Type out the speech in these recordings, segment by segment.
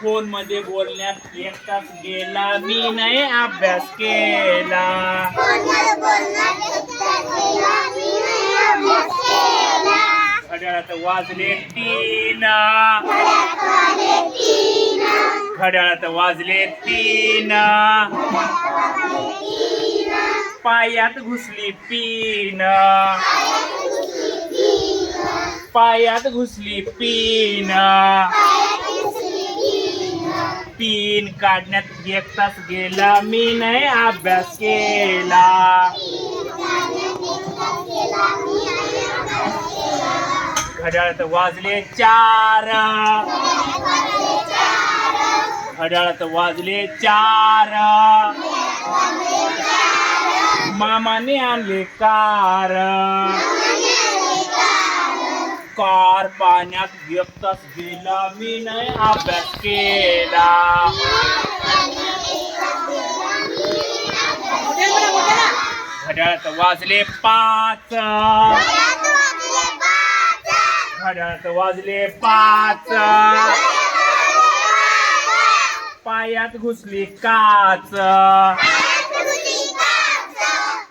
Phone मध्ये बोलण्यात एक तास गेला, मी नाही अभ्यास केला. घड्याळात वाजले 3, घड्याळात वाजले 3, पायात घुसली पीन, पायात घुसली पीन, पीन काढण्यात एक तास गेला, मी नाही अभ्यास केला. घड्याळात वाजले 4, घड्याळात वाजले 4, मामाने आणले कार, कार पाण्यात एक तास गेला, मी नाही अभ्यास केला. घड्याळात वाजले 5, घड्याळात वाजले 5, पायात घुसली काच,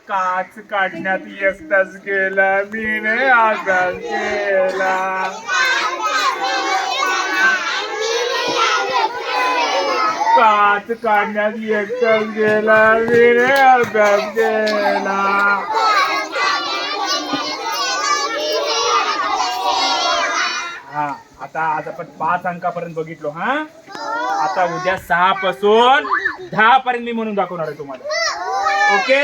काच काढण्यात एक तास गेला, मी नाही अभ्यास केला. काच काढण्यात एक तास गेला, मी नाही अभ्यास केला. हा, आता आपण 5 अंकापर्यंत बघितलो. हा, आता उद्या 6 पासून 10 पर्यंत मी म्हणून दाखवणार आहे तुम्हाला. ओके.